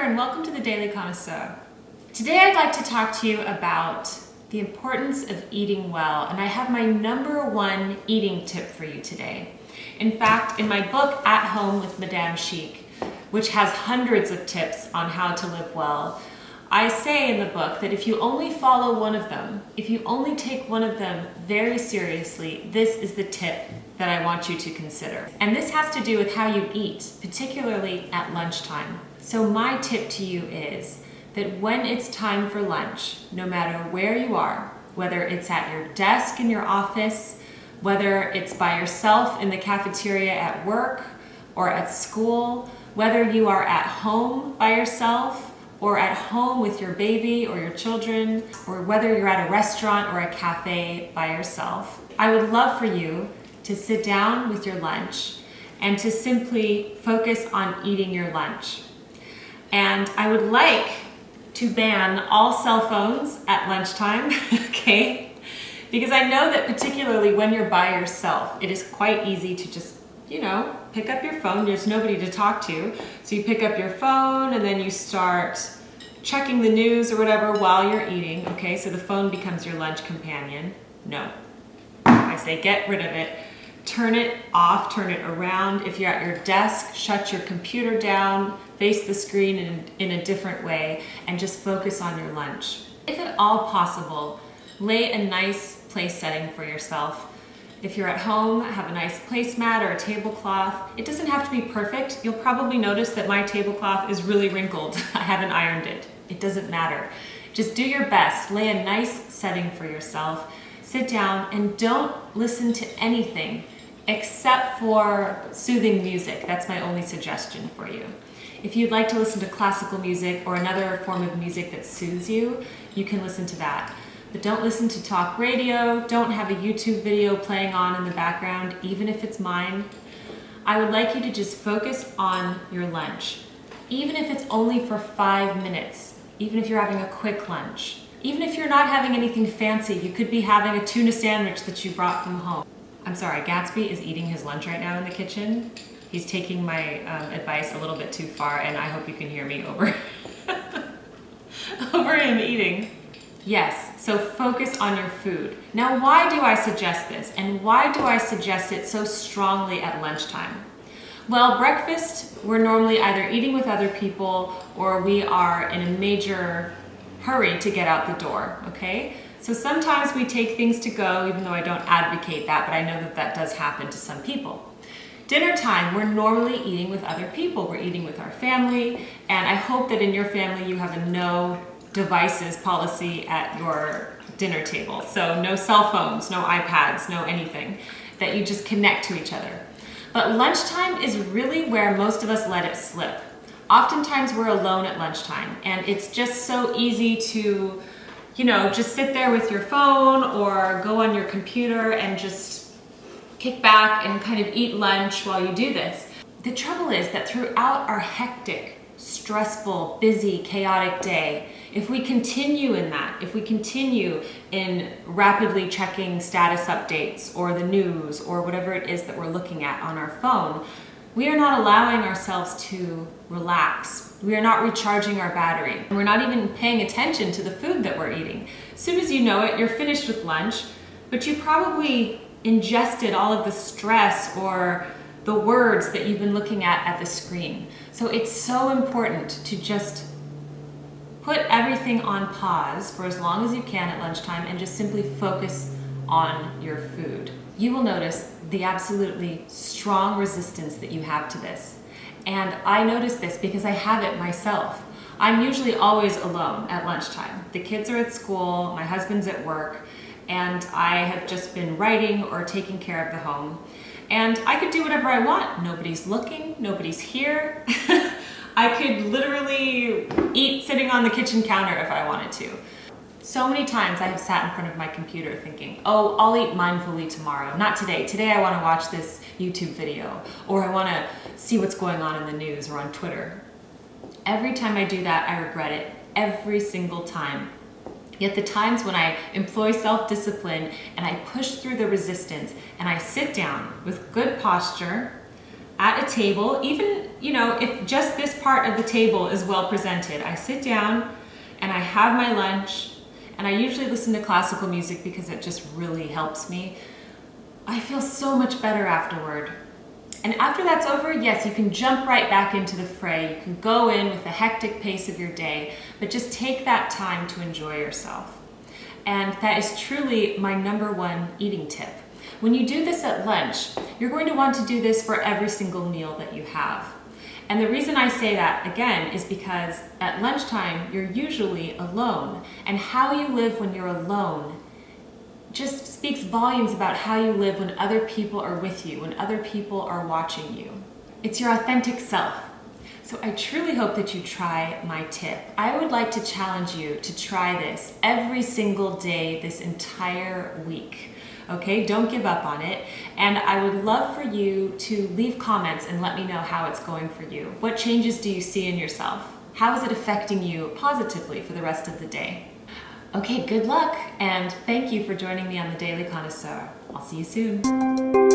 and welcome to the Daily Connoisseur. Today I'd like to talk to you about the importance of eating well, and I have my #1 eating tip for you today. In fact, in my book, At Home with Madame Chic, which has hundreds of tips on how to live well, I say in the book that if you only follow one of them, if you only take one of them very seriously, this is the tip that I want you to consider. And this has to do with how you eat, particularly at lunchtime. So my tip to you is that when it's time for lunch, no matter where you are, whether it's at your desk in your office, whether it's by yourself in the cafeteria at work or at school, whether you are at home by yourself or at home with your baby or your children, or whether you're at a restaurant or a cafe by yourself, I would love for you to sit down with your lunch and to simply focus on eating your lunch. And I would like to ban all cell phones at lunchtime, okay? Because I know that particularly when you're by yourself, it is quite easy to just, pick up your phone. There's nobody to talk to. So you pick up your phone and then you start checking the news or whatever while you're eating, okay? So the phone becomes your lunch companion. No. I say get rid of it. Turn it off, turn it around. If you're at your desk, shut your computer down, face the screen in a different way, and just focus on your lunch. If at all possible, lay a nice place setting for yourself. If you're at home, have a nice placemat or a tablecloth. It doesn't have to be perfect. You'll probably notice that my tablecloth is really wrinkled. I haven't ironed it. It doesn't matter. Just do your best. Lay a nice setting for yourself. Sit down and don't listen to anything except for soothing music. That's my only suggestion for you. If you'd like to listen to classical music or another form of music that soothes you, you can listen to that. But don't listen to talk radio, don't have a YouTube video playing on in the background, even if it's mine. I would like you to just focus on your lunch, even if it's only for 5 minutes, even if you're having a quick lunch, even if you're not having anything fancy. You could be having a tuna sandwich that you brought from home. I'm sorry, Gatsby is eating his lunch right now in the kitchen. He's taking my advice a little bit too far, and I hope you can hear me over him eating. Yes, so focus on your food. Now, why do I suggest this? And why do I suggest it so strongly at lunchtime? Well, breakfast, we're normally either eating with other people or we are in a major hurry to get out the door, okay? So sometimes we take things to go, even though I don't advocate that, but I know that that does happen to some people. Dinner time, we're normally eating with other people. We're eating with our family, and I hope that in your family you have a no devices policy at your dinner table. So no cell phones, no iPads, no anything, that you just connect to each other. But lunchtime is really where most of us let it slip. Oftentimes we're alone at lunchtime, and it's just so easy to just sit there with your phone or go on your computer and just kick back and kind of eat lunch while you do this. The trouble is that throughout our hectic, stressful, busy, chaotic day, if we continue in that, if we continue in rapidly checking status updates or the news or whatever it is that we're looking at on our phone, we are not allowing ourselves to relax. We are not recharging our battery. We're not even paying attention to the food that we're eating. As soon as you know it, you're finished with lunch, but you probably ingested all of the stress or the words that you've been looking at the screen. So it's so important to just put everything on pause for as long as you can at lunchtime and just simply focus on your food. You will notice the absolutely strong resistance that you have to this. And I notice this because I have it myself. I'm usually always alone at lunchtime. The kids are at school, my husband's at work, and I have just been writing or taking care of the home. And I could do whatever I want. Nobody's looking, nobody's here. I could literally eat sitting on the kitchen counter if I wanted to. So many times I have sat in front of my computer thinking, oh, I'll eat mindfully tomorrow. Not today. Today I want to watch this YouTube video, or I want to see what's going on in the news or on Twitter. Every time I do that, I regret it. Every single time. Yet the times when I employ self-discipline and I push through the resistance and I sit down with good posture at a table, even if just this part of the table is well presented, I sit down and I have my lunch, and I usually listen to classical music because it just really helps me. I feel so much better afterward. And after that's over, yes, you can jump right back into the fray. You can go in with the hectic pace of your day, but just take that time to enjoy yourself. And that is truly my #1 eating tip. When you do this at lunch, you're going to want to do this for every single meal that you have. And the reason I say that, again, is because at lunchtime, you're usually alone. And how you live when you're alone just speaks volumes about how you live when other people are with you, when other people are watching you. It's your authentic self. So I truly hope that you try my tip. I would like to challenge you to try this every single day this entire week. Okay, don't give up on it. And I would love for you to leave comments and let me know how it's going for you. What changes do you see in yourself? How is it affecting you positively for the rest of the day? Okay, good luck, and thank you for joining me on the Daily Connoisseur. I'll see you soon.